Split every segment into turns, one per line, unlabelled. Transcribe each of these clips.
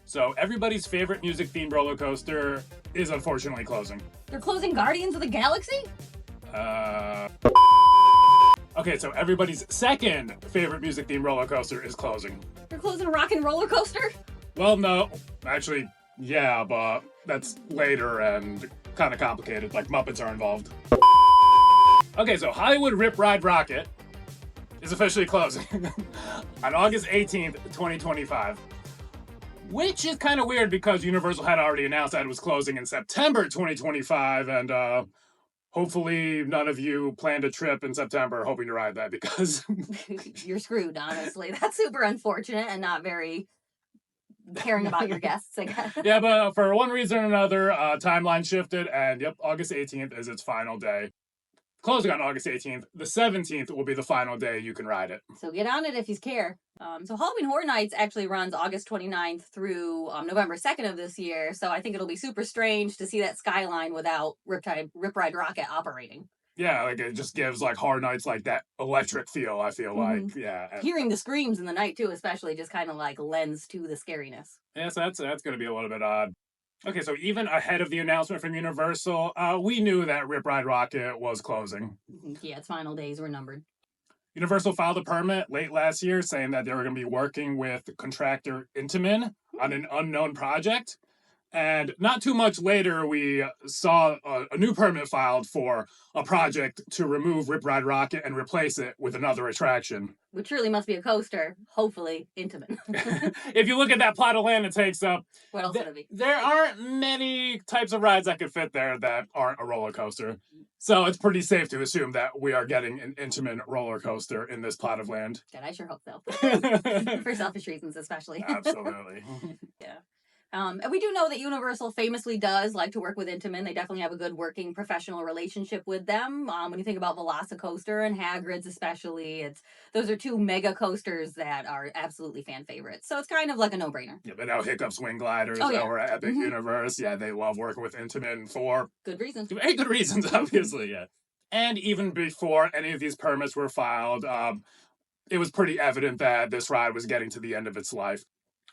So everybody's favorite music-themed roller coaster is unfortunately closing.
They're closing Guardians of the Galaxy?
Okay, so everybody's second favorite music-themed roller coaster is closing.
They're closing Rock and Roller Coaster?
Well, no. Actually, yeah, but that's later and kind of complicated. Like, Muppets are involved. Okay, so Hollywood Rip Ride Rockit is officially closing on August 18th, 2025. Which is kind of weird because Universal had already announced that it was closing in September 2025, and hopefully none of you planned a trip in September hoping to ride that because...
You're screwed, honestly. That's super unfortunate and not very caring about your guests, I guess.
Yeah, but for one reason or another, timeline shifted, and yep, August 18th is its final day. Closing on August 18th. The 17th will be the final day you can ride it.
So get on it if you care. So Halloween Horror Nights actually runs August 29th through November 2nd of this year, so I think it'll be super strange to see that skyline without Rip Ride Rockit operating.
Yeah, like it just gives like Horror Nights like that electric feel, I feel like. Yeah.
Hearing the screams in the night too, especially, just kind of like lends to the scariness.
Yeah, so that's going to be a little bit odd. Okay, so even ahead of the announcement from Universal, we knew that Rip Ride Rockit was closing.
Yeah, its final days were numbered.
Universal filed a permit late last year saying that they were going to be working with contractor Intamin on an unknown project. And not too much later, we saw a new permit filed for a project to remove Rip Ride Rockit and replace it with another attraction.
Which really must be a coaster, hopefully intimate.
If you look at that plot of land it takes up,
what else would it be?
There aren't many types of rides that could fit there that aren't a roller coaster. So it's pretty safe to assume that we are getting an intimate roller coaster in this plot of land.
God, I sure hope so. For selfish reasons, especially.
Absolutely.
Yeah. And we do know that Universal famously does like to work with Intamin. They definitely have a good working professional relationship with them. When you think about Velocicoaster and Hagrid's especially, those are two mega coasters that are absolutely fan favorites. So it's kind of like a no-brainer.
Yeah, but now Hiccup Swing Gliders over at Epic Universe, yeah, they love working with Intamin for...
good reasons.
Good reasons, obviously, yeah. And even before any of these permits were filed, it was pretty evident that this ride was getting to the end of its life.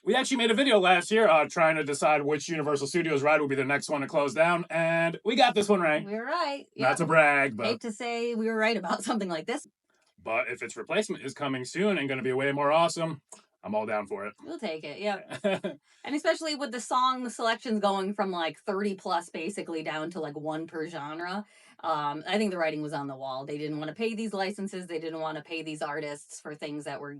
We actually made a video last year trying to decide which Universal Studios ride would be the next one to close down, and we got this one right.
We were right.
Not to brag, but...
hate to say we were right about something like this.
But if its replacement is coming soon and going to be way more awesome, I'm all down for it.
We'll take it, yeah. And especially with the song selections going from like 30 plus basically down to like one per genre. I think the writing was on the wall. They didn't want to pay these licenses. They didn't want to pay these artists for things that were,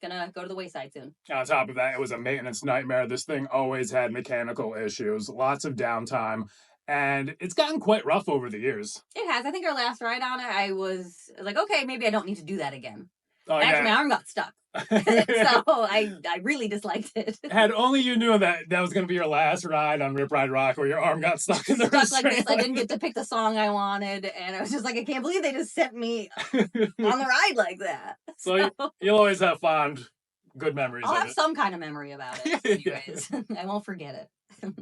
gonna go to the wayside soon.
On top of that, it was a maintenance nightmare. This thing always had mechanical issues, lots of downtime, and it's gotten quite rough over the years.
It has. I think our last ride on it, I was like, okay, maybe I don't need to do that again.
Oh,
actually, my arm got stuck. So I really disliked it.
Had only you knew that was going to be your last ride on Rip Ride Rock where your arm got stuck in the restraint.
Like this. I didn't get to pick the song I wanted, and I was just like, I can't believe they just sent me on the ride like that.
So you'll always have fond, good memories
I'll
of
have
it.
some kind of memory about it, anyways. I won't forget it.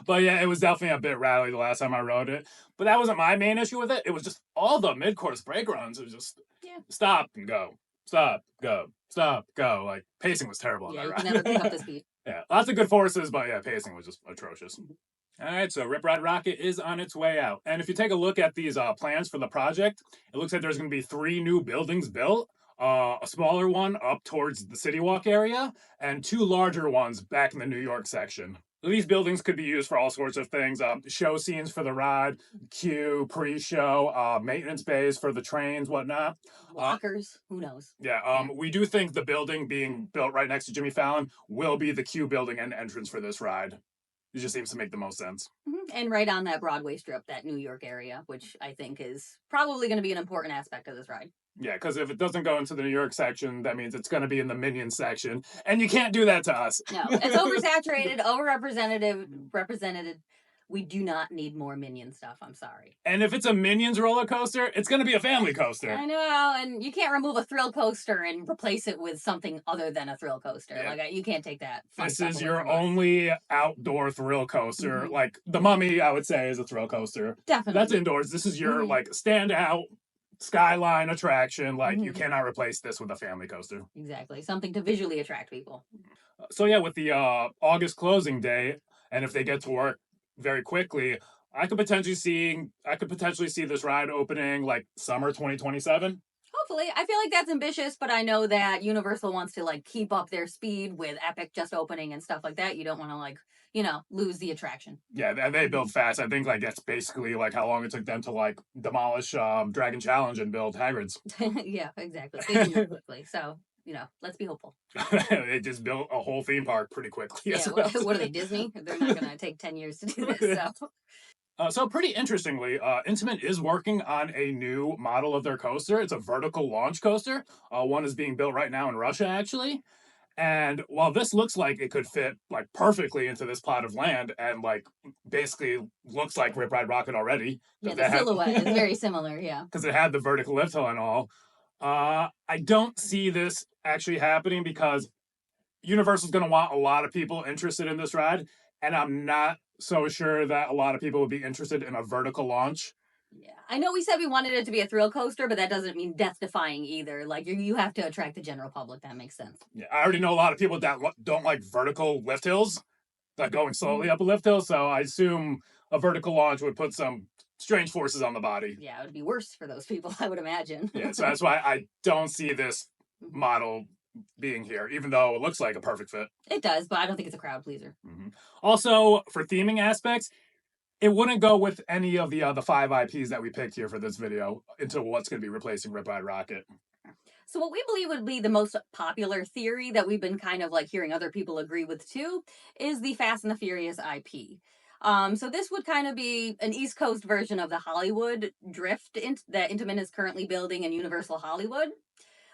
But yeah, it was definitely a bit rattly the last time I rode it. But that wasn't my main issue with it. It was just all the mid-course brake runs. It was just stop and go. Stop, go, stop, go. Like, pacing was terrible on that ride.
You can never pick up the speed.
Yeah, lots of good forces, but yeah, pacing was just atrocious. All right, so Rip Ride Rockit is on its way out. And if you take a look at these plans for the project, it looks like there's going to be 3 new buildings built. A smaller one up towards the City Walk area, and 2 larger ones back in the New York section. These buildings could be used for all sorts of things. Show scenes for the ride, queue, pre-show, maintenance bays for the trains, whatnot.
Lockers, who knows?
Yeah, we do think the building being built right next to Jimmy Fallon will be the queue building and entrance for this ride. It just seems to make the most sense.
And right on that Broadway strip, that New York area, which I think is probably going to be an important aspect of this ride.
Yeah, because if it doesn't go into the New York section, that means it's going to be in the Minions section. And you can't do that to us.
No, it's oversaturated, represented. We do not need more Minion stuff. I'm sorry.
And if it's a Minions roller coaster, it's going to be a family coaster.
I know, and you can't remove a thrill coaster and replace it with something other than a thrill coaster. Yeah. Like, you can't take that.
This is your only outdoor thrill coaster. Like, the Mummy, I would say, is a thrill coaster.
Definitely.
That's indoors. This is your, like, standout skyline attraction. Like, you cannot replace this with a family coaster.
Exactly. Something to visually attract people.
So yeah, with the August closing day, and if they get to work very quickly, I could potentially see this ride opening like summer 2027.
Hopefully, I feel like that's ambitious, but I know that Universal wants to like keep up their speed with Epic just opening and stuff like that. You don't want to like, lose the attraction.
Yeah, they build fast. I think like that's basically like how long it took them to like demolish Dragon Challenge and build Hagrid's.
Yeah, exactly. They move quickly, so let's be hopeful.
They just built a whole theme park pretty quickly.
Yeah, what are they, Disney? They're not gonna take 10 years to do this. So
So pretty interestingly, Intamin is working on a new model of their coaster. It's a vertical launch coaster. One is being built right now in Russia, actually. And while this looks like it could fit like perfectly into this plot of land and like basically looks like Rip Ride Rocket already,
yeah, the silhouette is very similar. Yeah,
because it had the vertical lift hill and all. I don't see this actually happening because Universal's going to want a lot of people interested in this ride, and I'm not so sure that a lot of people would be interested in a vertical launch.
yeah. I know we said we wanted it to be a thrill coaster, but that doesn't mean death defying either. Like you have to attract the general public. That makes sense.
Yeah, I already know a lot of people that don't like vertical lift hills, like going slowly up a lift hill. So I assume a vertical launch would put some strange forces on the body.
Yeah, it would be worse for those people, I would imagine.
Yeah, so that's why I don't see this model being here, even though it looks like a perfect fit.
It does, but I don't think it's a crowd pleaser.
Also, for theming aspects, it wouldn't go with any of the 5 IPs that we picked here for this video into what's going to be replacing Rip Ride Rocket.
So what we believe would be the most popular theory that we've been kind of like hearing other people agree with too is the Fast and the Furious IP. So this would kind of be an East Coast version of the Hollywood drift that Intamin is currently building in Universal Hollywood.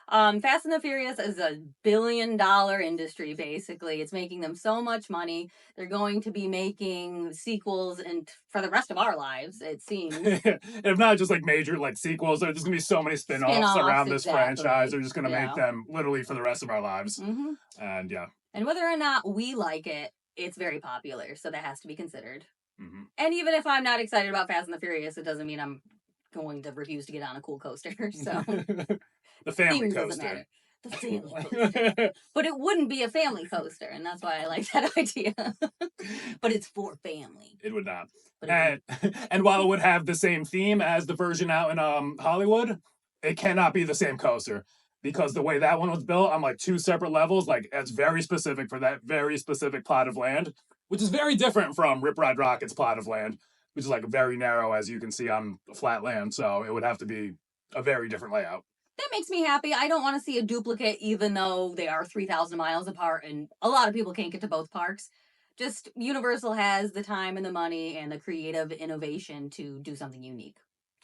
Fast and the Furious is a billion-dollar industry, basically. It's making them so much money. They're going to be making sequels and for the rest of our lives, it seems.
If not just like major like sequels, there's going to be so many spin-offs around this franchise. They're just going to make them literally for the rest of our lives. And yeah.
And whether or not we like it, it's very popular, so that has to be considered. And even if I'm not excited about Fast and the Furious, it doesn't mean I'm going to refuse to get on a cool coaster. So
the family coaster.
The family coaster. But it wouldn't be a family coaster, and that's why I like that idea. But it's for family.
It would not. And while it would have the same theme as the version out in Hollywood, it cannot be the same coaster. Because the way that one was built on like 2 separate levels, like it's very specific for that very specific plot of land, which is very different from Rip Ride Rocket's plot of land, which is like very narrow, as you can see on flat land. So it would have to be a very different layout.
That makes me happy. I don't want to see a duplicate, even though they are 3,000 miles apart and a lot of people can't get to both parks. Just Universal has the time and the money and the creative innovation to do something unique.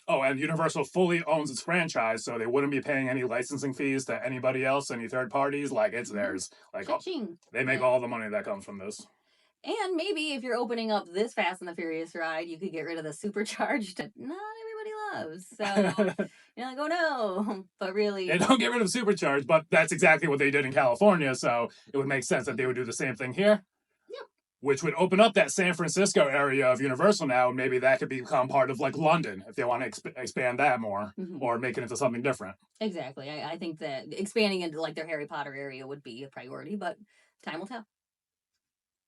Oh, and Universal fully owns its franchise, so they wouldn't be paying any licensing fees to anybody else, any third parties. Like, it's theirs. Like, they make all the money that comes from this.
And maybe if you're opening up this Fast and the Furious ride, you could get rid of the supercharged that not everybody loves. So you're like, oh no. But really...
They don't get rid of supercharged, but that's exactly what they did in California, so it would make sense that they would do the same thing here. Which would open up that San Francisco area of Universal now, and maybe that could become part of like London if they want to expand that more or make it into something different.
Exactly. I think that expanding into like their Harry Potter area would be a priority, but time will tell.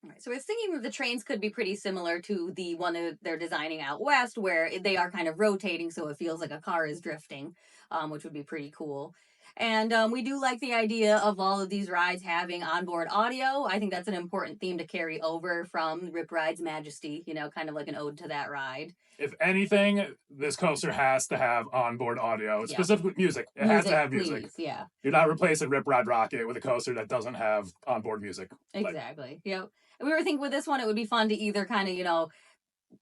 All right, so we're thinking that the trains could be pretty similar to the one that they're designing out west, where they are kind of rotating, so it feels like a car is drifting, which would be pretty cool. And we do like the idea of all of these rides having onboard audio. I think that's an important theme to carry over from Rip Ride's Majesty, kind of like an ode to that ride.
If anything, this coaster has to have onboard audio, specifically music. It has to have music.
Please, yeah.
You're not replacing Rip Ride Rocket with a coaster that doesn't have onboard music.
Exactly. Yep. And we were thinking with this one, it would be fun to either kind of,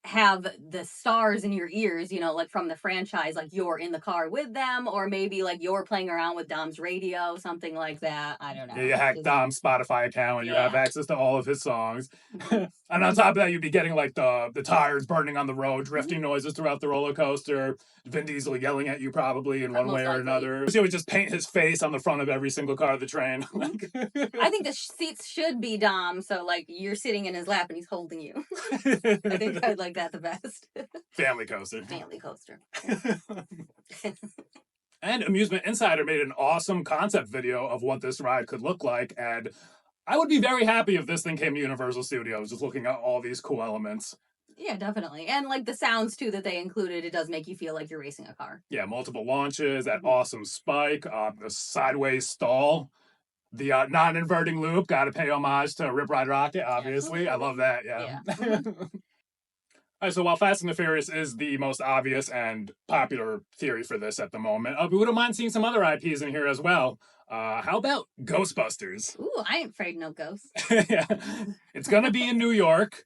have the stars in your ears, like from the franchise, like you're in the car with them, or maybe like you're playing around with Dom's radio, something like that. I don't know.
Yeah, you hack Dom's Spotify account and you have access to all of his songs. And on top of that, you'd be getting like the tires burning on the road, drifting noises throughout the roller coaster, Vin Diesel yelling at you probably in one way or another. So he would just paint his face on the front of every single car of the train.
I think the seats should be Dom, so like you're sitting in his lap and he's holding you. I think I'd like that the best.
Family coaster.
Family coaster.
And Amusement Insider made an awesome concept video of what this ride could look like, and I would be very happy if this thing came to Universal Studios, just looking at all these cool elements.
Yeah, definitely. And like the sounds too that they included, it does make you feel like you're racing a car.
Yeah, multiple launches, that
Mhm.
awesome spike, the sideways stall, the non-inverting loop. Got to pay homage to Rip Ride Rockit, obviously. I love
Absolutely.
that. Yeah.
Yeah.
All right, so while Fast and the Furious is the most obvious and popular theory for this at the moment, we wouldn't mind seeing some other IPs in here as well. How about Ghostbusters?
Ooh, I ain't afraid of no ghosts.
Yeah. It's gonna be in New York.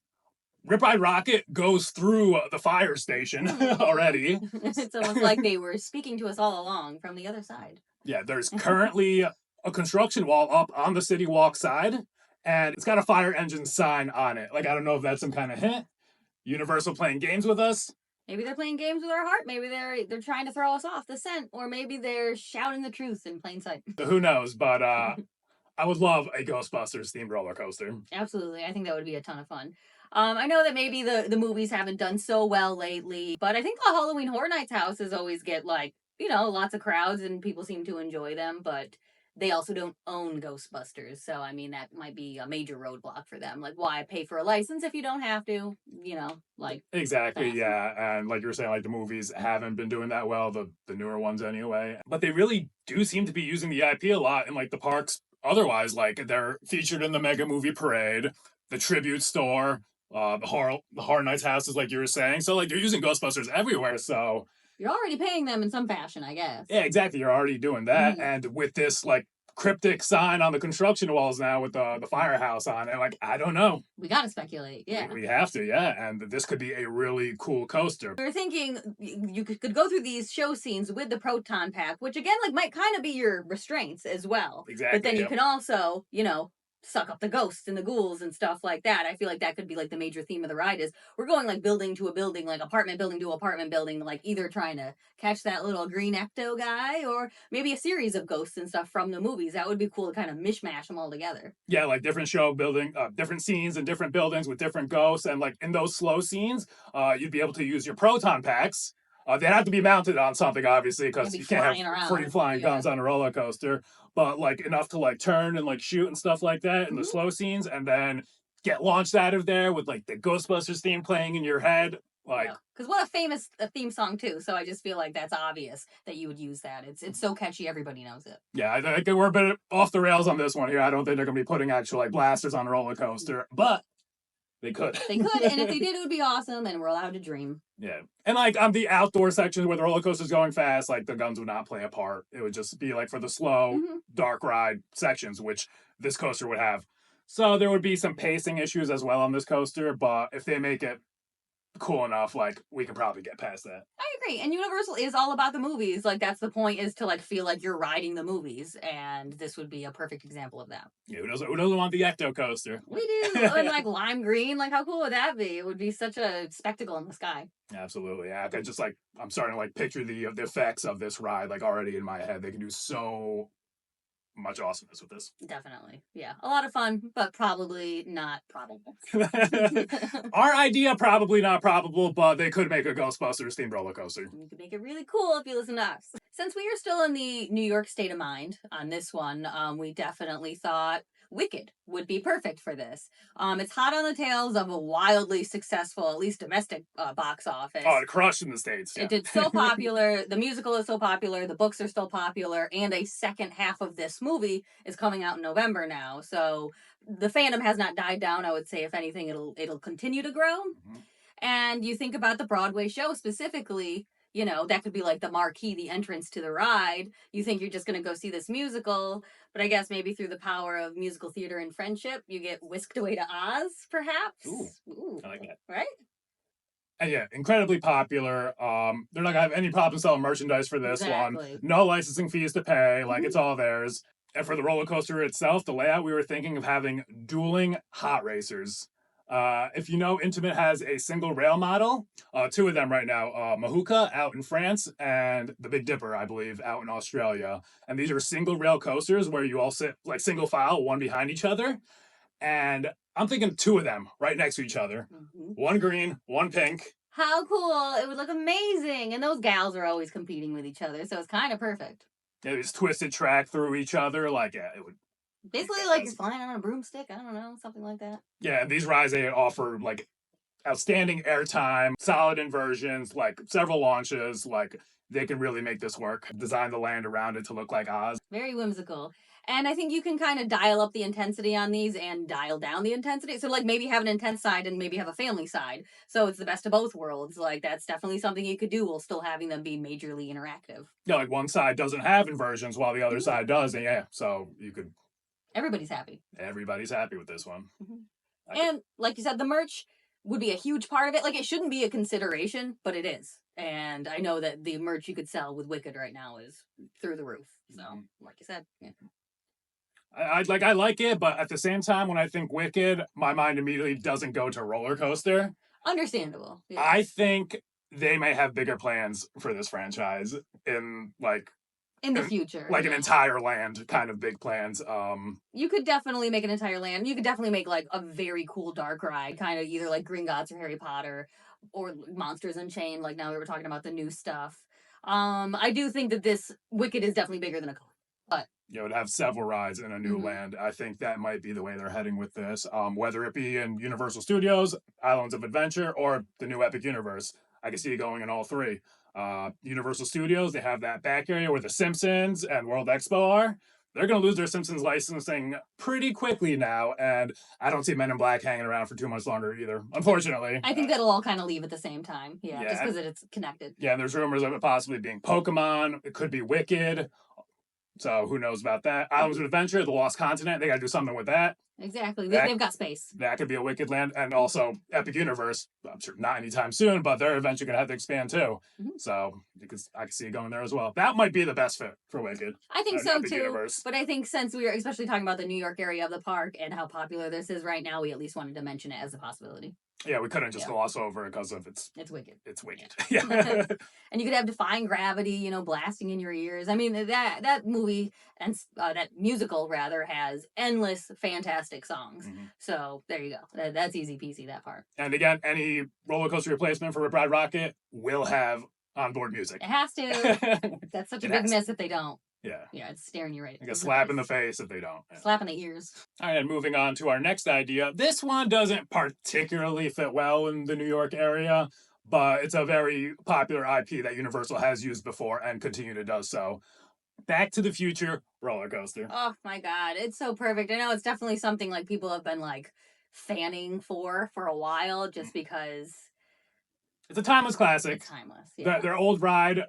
Rip Ride Rockit goes through the fire station already.
It's almost like they were speaking to us all along from the other side.
Yeah, there's currently a construction wall up on the City Walk side, and it's got a fire engine sign on it. Like, I don't know if that's some kind of hint. Universal playing games with us.
Maybe they're playing games with our heart. Maybe they're trying to throw us off the scent, or maybe they're shouting the truth in plain sight.
Who knows? But I would love a Ghostbusters themed roller coaster.
Absolutely, I think that would be a ton of fun. I know that maybe the movies haven't done so well lately, but I think the Halloween Horror Nights houses always get like lots of crowds and people seem to enjoy them, but they also don't own Ghostbusters, so I mean that might be a major roadblock for them. Like, why pay for a license if you don't have to? Like
Exactly,
that.
yeah. And like you were saying, like the movies haven't been doing that well, the newer ones anyway. But they really do seem to be using the IP a lot in like the parks otherwise. Like they're featured in the Mega Movie Parade, the Tribute Store, the Horror Nights houses, like you were saying. So like they're using Ghostbusters everywhere. So
You're already paying them in some fashion, I guess.
yeah, exactly. You're already doing that.
Mhm.
And with this like cryptic sign on the construction walls now with the firehouse on it, like I don't know.
We gotta speculate, yeah.
We have to, yeah. And this could be a really cool coaster.
We were thinking you could go through these show scenes with the proton pack, which again, like, might kind of be your restraints as well.
Exactly.
But then you
Yep.
can also, suck up the ghosts and the ghouls and stuff like that. I feel like that could be like the major theme of the ride is we're going like building to a building, like apartment building to apartment building, like either trying to catch that little green ecto guy or maybe a series of ghosts and stuff from the movies. That would be cool to kind of mishmash them all together.
Yeah, like different show building, different scenes and different buildings with different ghosts, and like in those slow scenes, you'd be able to use your proton packs. They have to be mounted on something, obviously, because
Maybe
you can't
flying
have
around.
free flying
Yeah.
guns on a roller coaster. But like enough to like turn and like shoot and stuff like that in the
Mhm.
slow scenes, and then get launched out of there with like the Ghostbusters theme playing in your head. Like,
Because what a famous theme song too. So I just feel like that's obvious that you would use that. It's so catchy, everybody knows it.
yeah, I think we're a bit off the rails on this one here. I don't think they're gonna be putting actual like blasters on a roller coaster, but they could.
They could, and if they did, it would be awesome. And we're allowed to dream.
Yeah. And like on the outdoor sections where the roller coaster's going fast, like the guns would not play a part. It would just be like for the slow,
Mhm.
dark ride sections, which this coaster would have. So there would be some pacing issues as well on this coaster, but if they make it cool enough, like we can probably get past that.
I agree. And Universal is all about the movies. Like that's the point is to like feel like you're riding the movies, and this would be a perfect example of that.
Yeah, who doesn't want the Ecto coaster?
We do, and like lime green. Like how cool would that be? It would be such a spectacle in the sky.
Absolutely. Yeah. I just like I'm starting to like picture the effects of this ride like already in my head. They can do so much awesomeness with this.
Definitely, yeah, a lot of fun, but probably not probable.
Our idea probably not probable, but they could make a Ghostbusters themed roller coaster.
You could make it really cool if you listen to us. Since we are still in the New York state of mind on this one, we definitely thought Wicked would be perfect for this. It's hot on the tails of a wildly successful, at least domestic box office.
Oh, it crushed in the States. Yeah.
It did so popular. The musical is so popular. The books are still popular. And a second half of this movie is coming out in November now. So the fandom has not died down. I would say, if anything, it'll continue to grow.
Mhm.
And you think about the Broadway show specifically, that could be like the marquee, the entrance to the ride. You think you're just going to go see this musical, but I guess maybe through the power of musical theater and friendship, you get whisked away to Oz, perhaps.
Ooh. I like that.
Right?
And yeah, incredibly popular. They're not gonna have any problem selling merchandise for this
Exactly.
one. No licensing fees to pay. Like
Mhm.
it's all theirs. And for the roller coaster itself, the layout, we were thinking of having dueling hot racers. If you know, Intimate has a single rail model, two of them right now, Mahuka out in France and the Big Dipper, I believe, out in Australia. And these are single rail coasters where you all sit like single file, one behind each other. And I'm thinking two of them right next to each other.
Mhm.
One green, one pink.
How cool. It would look amazing. And those gals are always competing with each other, so it's kind of perfect.
It was twisted track through each other. Like, yeah, it would
Basically, like you're flying on a broomstick. I don't know, something like that.
Yeah, and these rides, they offer like outstanding airtime, solid inversions, like several launches. Like they can really make this work. Design the land around it to look like Oz.
Very whimsical. And I think you can kind of dial up the intensity on these and dial down the intensity. So, like, maybe have an intense side and maybe have a family side. So it's the best of both worlds. Like, that's definitely something you could do while still having them be majorly interactive.
Yeah, like one side doesn't have inversions while the other side does. And yeah, so you could.
Everybody's happy.
Everybody's happy with this one.
And like you said, the merch would be a huge part of it. Like, it shouldn't be a consideration, but it is. And I know that the merch you could sell with Wicked right now is through the roof. So, like you said, yeah.
I like it, but at the same time, when I think Wicked, my mind immediately doesn't go to roller coaster.
Understandable. Yeah.
I think they may have bigger plans for this franchise in
the future,
like an entire land kind of big plans.
You could definitely make an entire land. You could definitely make like a very cool dark ride, kind of either like Green Gods or Harry Potter or Monsters Unchained. Like now we were talking about the new stuff. I do think that this Wicked is definitely bigger than a coaster, but
it would have several rides in a new land. I think that might be the way they're heading with this. Whether it be in Universal Studios, Islands of Adventure, or the new Epic Universe, I can see it going in all three. Universal Studios, they have that back area where the Simpsons and World Expo are. They're going to lose their Simpsons licensing pretty quickly now, and I don't see Men in Black hanging around for too much longer either, unfortunately.
I think that'll all kind of leave at the same time. Yeah. Just because it's connected.
Yeah, and there's rumors of it possibly being Pokemon. It could be Wicked. So who knows about that? Islands of Adventure, The Lost Continent, they got to do something with that.
Exactly. They've got space.
That could be a Wicked land. And also Epic Universe, I'm sure not anytime soon, but they're eventually going to have to expand too. So I can see it going there as well. That might be the best fit for Wicked.
I think so Epic too. Universe. But I think since we are especially talking about the New York area of the park and how popular this is right now, we at least wanted to mention it as a possibility.
Yeah, we couldn't just gloss over it because of it's
Wicked.
It's Wicked.
Yeah. And you could have Defying Gravity, blasting in your ears. I mean, that movie and that musical rather has endless fantastic songs. So there you go. That's easy peasy, that part.
And again, any roller coaster replacement for Rip Ride Rockit will have onboard music.
It has to. That's such a big miss if they don't.
Yeah,
it's staring you right.
Like a slap in the face if they don't.
Slap in the ears.
All right, moving on to our next idea. This one doesn't particularly fit well in the New York area, but it's a very popular IP that Universal has used before and continue to do so. Back to the Future roller coaster.
Oh my God, it's so perfect. I know it's definitely something like people have been like fanning for a while just because
it's a timeless classic.
It's timeless. Yeah.
Their old ride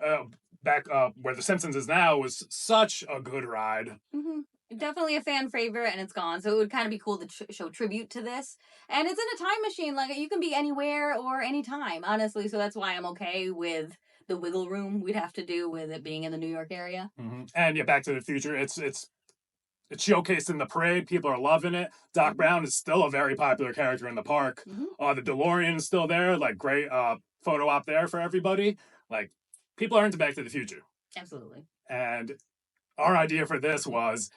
back where the Simpsons is now was such a good ride.
Definitely a fan favorite, and it's gone. So it would kind of be cool to show tribute to this. And it's in a time machine. Like, you can be anywhere or anytime, honestly. So that's why I'm okay with the wiggle room we'd have to do with it being in the New York area.
And yeah, Back to the Future, it's showcased in the parade. People are loving it. Doc Brown is still a very popular character in the park. The DeLorean is still there. Like, great photo op there for everybody. Like, people are into Back to the Future.
Absolutely.
And our idea for this was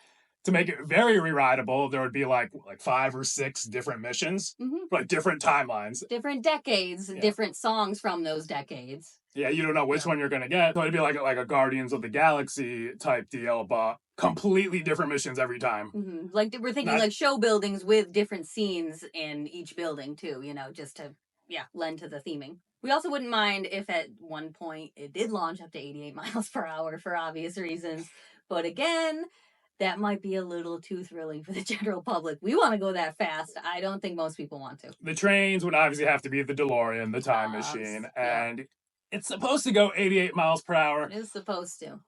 to make it very re-rideable. There would be like 5 or 6 different missions, like different timelines,
different decades, different songs from those decades.
Yeah, you don't know which one you're gonna get. So it'd be like a Guardians of the Galaxy type deal, but completely different missions every time.
Like we're thinking like show buildings with different scenes in each building too. Just to lend to the theming. We also wouldn't mind if at one point it did launch up to 88 miles per hour for obvious reasons. But again, that might be a little too thrilling for the general public. We want to go that fast. I don't think most people want to.
The trains would obviously have to be the DeLorean, the time machine. And it's supposed to go 88 miles per hour.
It is supposed to.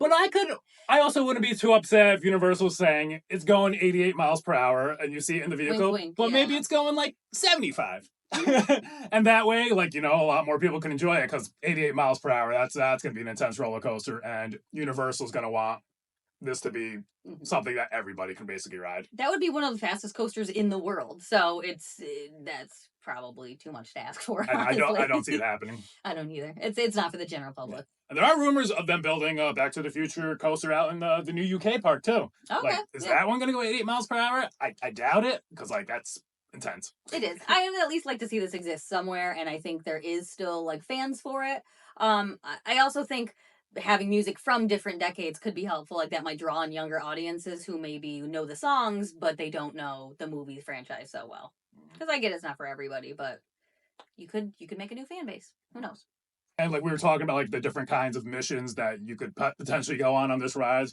But I also wouldn't be too upset if Universal's saying it's going 88 miles per hour and you see it in the vehicle.
Wink, wink,
but maybe it's going like 75. And that way, a lot more people can enjoy it because 88 miles per hour, that's going to be an intense roller coaster. And Universal's going to want this to be something that everybody can basically ride.
That would be one of the fastest coasters in the world. So that's probably too much to ask for.
I don't see it happening.
I don't either. It's not for the general public.
And there are rumors of them building a Back to the Future coaster out in the new UK park too.
Okay.
Is that one going to go 88 miles per hour? I doubt it because that's intense.
It is. I would at least like to see this exist somewhere, and I think there is still fans for it. I also think having music from different decades could be helpful. Like that might draw in younger audiences who maybe know the songs, but they don't know the movie franchise so well. Because I get it's not for everybody, but you could make a new fan base. Who knows?
And like we were talking about like the different kinds of missions that you could potentially go on this ride.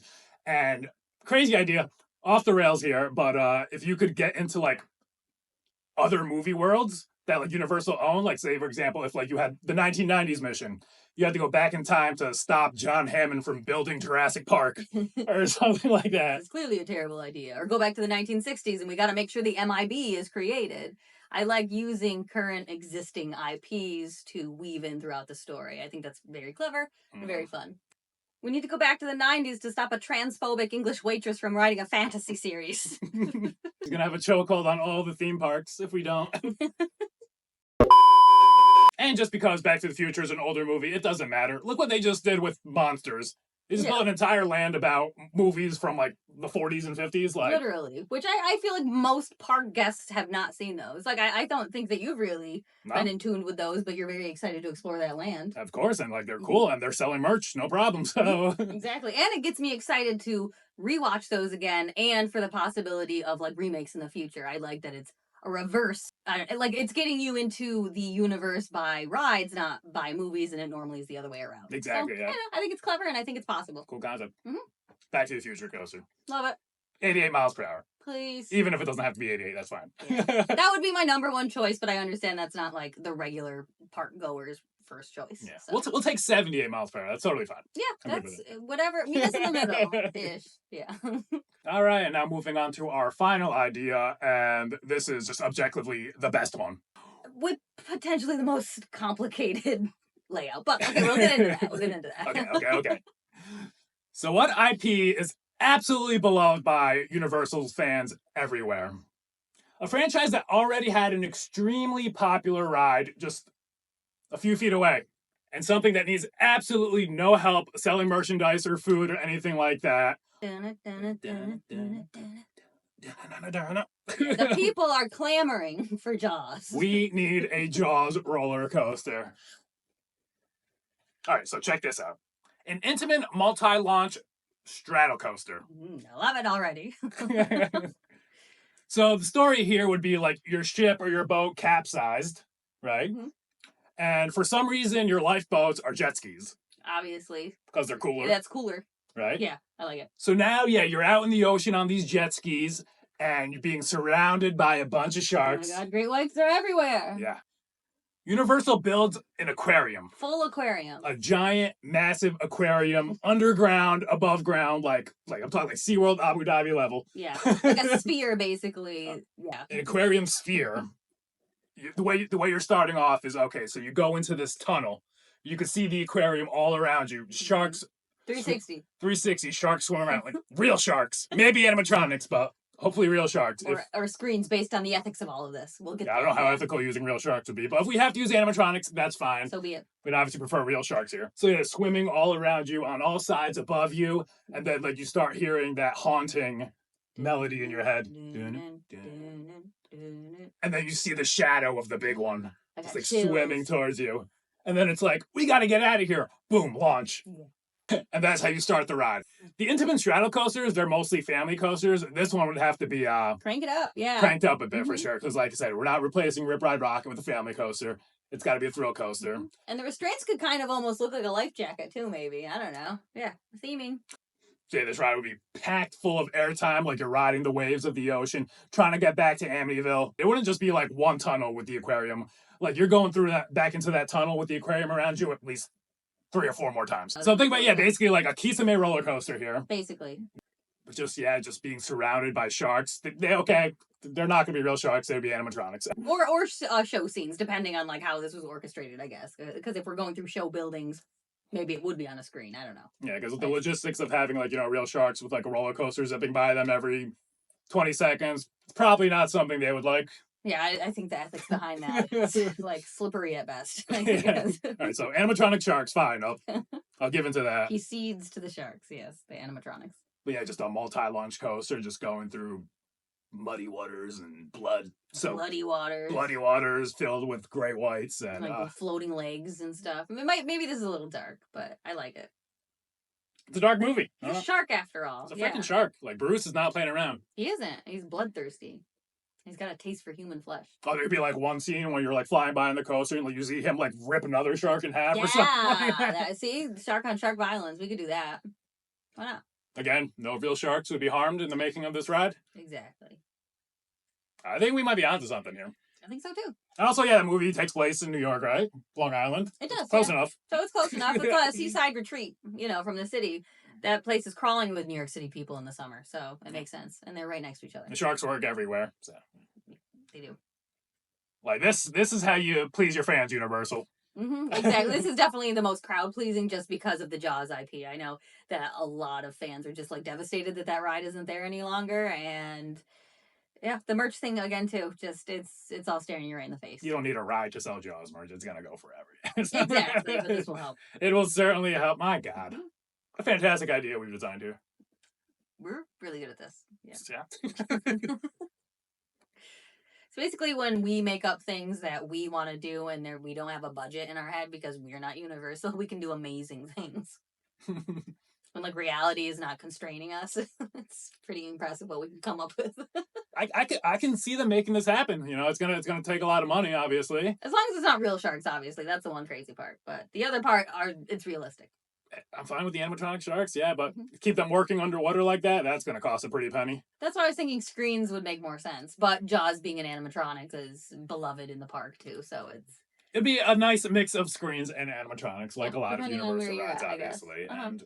And crazy idea, off the rails here, but if you could get into like other movie worlds that like Universal owned, like say for example, if like you had the 1990s mission, you had to go back in time to stop John Hammond from building Jurassic Park or something like that.
It's clearly a terrible idea. Or go back to the 1960s and we got to make sure the MIB is created. I like using current existing IPs to weave in throughout the story. I think that's very clever and very fun. We need to go back to the 90s to stop a transphobic English waitress from writing a fantasy series.
He's gonna have a chokehold on all the theme parks if we don't. And just because Back to the Future is an older movie, it doesn't matter. Look what they just did with Monsters. They just built an entire land about movies from like the 40s and 50s. Like
literally. Which I feel like most park guests have not seen those. Like I don't think that you've really been in tune with those, but you're very excited to explore that land.
Of course, and like they're cool and they're selling merch, no problem. So
exactly. And it gets me excited to rewatch those again and for the possibility of like remakes in the future. I like that it's a reverse. Like it's getting you into the universe by rides, not by movies, and it normally is the other way around.
Exactly.
So,
yeah.
I think it's clever and I think it's possible.
Cool concept. Back to the Future coaster.
Love it.
88 miles per hour.
Please.
Even if it doesn't have to be 88, that's fine.
Yeah. That would be my number one choice, but I understand that's not like the regular park goers' first choice.
Yeah.
So.
We'll take 78 miles per hour. That's totally fine.
Yeah, that's whatever. Meet us in the middle-ish. Yeah.
All right, and now moving on to our final idea, and this is just objectively the best one.
With potentially the most complicated layout, but okay, we'll get into that.
Okay. So what IP is absolutely beloved by Universal's fans everywhere? A franchise that already had an extremely popular ride just a few feet away, and something that needs absolutely no help selling merchandise or food or anything like that.
The people are clamoring for Jaws.
We need a Jaws roller coaster. All right, so check this out. An Intamin multi-launch straddle coaster.
I love it already.
So the story here would be like your ship or your boat capsized, right? And for some reason, your lifeboats are jet skis.
Obviously.
Because they're cooler.
That's cooler.
Right?
Yeah, I like it.
So now, you're out in the ocean on these jet skis, and you're being surrounded by a bunch of sharks.
Oh my god, great whites are everywhere.
Yeah. Universal builds an aquarium.
Full aquarium.
A giant, massive aquarium, underground, above ground, like I'm talking like SeaWorld Abu Dhabi level.
Yeah, like a sphere, basically. Yeah.
An aquarium sphere. The way you're starting off is, okay, so you go into this tunnel. You can see the aquarium all around you. Sharks.
360.
360. Sharks swim around. Like real sharks. Maybe animatronics, but hopefully real sharks.
Or screens based on the ethics of all of this. We'll get
I don't know how ethical using real sharks would be, but if we have to use animatronics, that's fine.
So be it.
We'd obviously prefer real sharks here. So yeah, swimming all around you, on all sides, above you, and then like you start hearing that haunting melody in your head. And then you see the shadow of the big one. It's like swimming towards you. And then it's like, we gotta get out of here. Boom, launch. And that's how you start the ride. The Intamin straddle coasters, they're mostly family coasters. This one would have to be
crank it up, yeah.
Cranked up a bit for sure. Because like I said, we're not replacing Rip Ride Rockit with a family coaster. It's got to be a thrill coaster.
And the restraints could kind of almost look like a life jacket too, maybe. I don't know. Yeah, theming.
Say this ride would be packed full of airtime, like you're riding the waves of the ocean, trying to get back to Amityville. It wouldn't just be like one tunnel with the aquarium. Like you're going through that back into that tunnel with the aquarium around you at least 3 or 4 more times. So think about, basically like a Kisame roller coaster here.
Basically.
But just being surrounded by sharks. They're not going to be real sharks. They'd be animatronics.
Or show scenes, depending on like how this was orchestrated, I guess. Because if we're going through show buildings, maybe it would be on a screen. I don't know.
Yeah, because the logistics of having like, real sharks with like a roller coaster zipping by them every 20 seconds, probably not something they would like.
Yeah, I think the ethics behind that is like slippery at best.
All right, so animatronic sharks, fine. I'll give into that.
He cedes to the sharks, yes, the animatronics.
But yeah, just a multi-launch coaster, just going through muddy waters and blood. So
bloody waters.
Bloody waters filled with great whites and
like floating legs and stuff. I mean, maybe this is a little dark, but I like it.
It's a dark movie.
He's a shark after all.
It's a freaking shark. Like, Bruce is not playing around.
He isn't. He's bloodthirsty. He's got a taste for human flesh.
Oh, there'd be like one scene when you're like flying by on the coaster and like, you see him like rip another shark in half or something.
Yeah, see? Shark on shark violence. We could do that. Why not?
Again, no real sharks would be harmed in the making of this ride.
Exactly.
I think we might be onto something here.
I think so too.
And also, yeah, the movie takes place in New York, right? Long Island.
It does.
Close enough.
So it's close enough. It's a seaside retreat, from the city. That place is crawling with New York City people in the summer, so it makes sense. And they're right next to each other.
The sharks work everywhere, so
they do.
Like this is how you please your fans, Universal.
Exactly. This is definitely the most crowd pleasing just because of the Jaws IP. I know that a lot of fans are just like devastated that ride isn't there any longer, and yeah, the merch thing again too. Just it's all staring you right in the face.
You don't need a ride to sell Jaws merch. It's gonna go forever.
Exactly, but this will help.
It will certainly help. My God, a fantastic idea we've designed here.
We're really good at this.
Yeah.
So basically, when we make up things that we want to do and we don't have a budget in our head because we're not Universal, we can do amazing things. When like reality is not constraining us, it's pretty impressive what we can come up with.
I can see them making this happen. It's gonna take a lot of money, obviously.
As long as it's not real sharks, obviously. That's the one crazy part. But the other part it's realistic.
I'm fine with the animatronic sharks, yeah, but keep them working underwater like that, that's going to cost a pretty penny.
That's why I was thinking screens would make more sense. But Jaws being an animatronic is beloved in the park, too, so
it'd be a nice mix of screens and animatronics, like a lot of Universal rides, obviously. And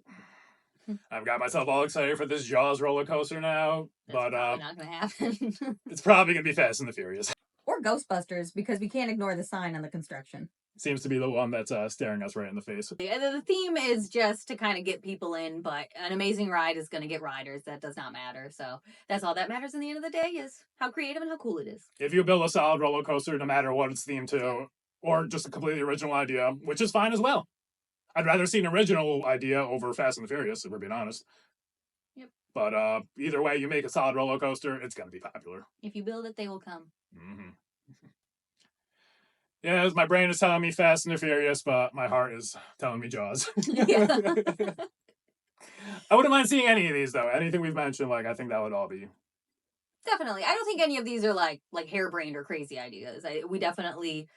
I've got myself all excited for this Jaws roller coaster now, but
probably not going to happen.
It's probably going to be Fast and the Furious.
Or Ghostbusters, because we can't ignore the sign on the construction.
Seems to be the one that's staring us right in the face.
The theme is just to kind of get people in, but an amazing ride is going to get riders. That does not matter. So that's all that matters in the end of the day is how creative and how cool it is.
If you build a solid roller coaster, no matter what it's themed to, or just a completely original idea, which is fine as well. I'd rather see an original idea over Fast and the Furious, if we're being honest.
Yep.
But either way, you make a solid roller coaster, it's going to be popular.
If you build it, they will come.
Yeah, my brain is telling me Fast and the Furious, but my heart is telling me Jaws.
Yeah.
I wouldn't mind seeing any of these, though. Anything we've mentioned, I think that would all be...
Definitely. I don't think any of these are, like harebrained or crazy ideas. We definitely...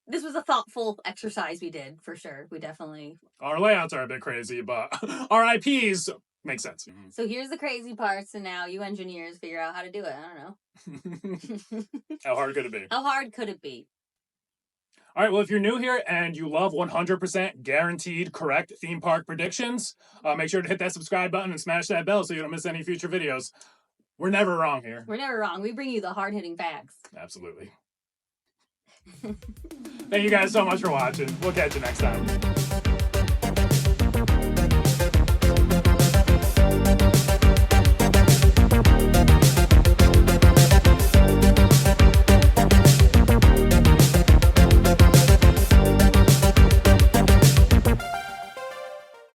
This was a thoughtful exercise we did, for sure. We definitely...
Our layouts are a bit crazy, but our IPs make sense.
So here's the crazy parts, and now you engineers figure out how to do it. I don't know.
How hard could it be?
How hard could it be?
All right, well, if you're new here and you love 100% guaranteed correct theme park predictions, make sure to hit that subscribe button and smash that bell so you don't miss any future videos. We're never wrong here.
We're never wrong. We bring you the hard-hitting facts.
Absolutely. Thank you guys so much for watching. We'll catch you next time.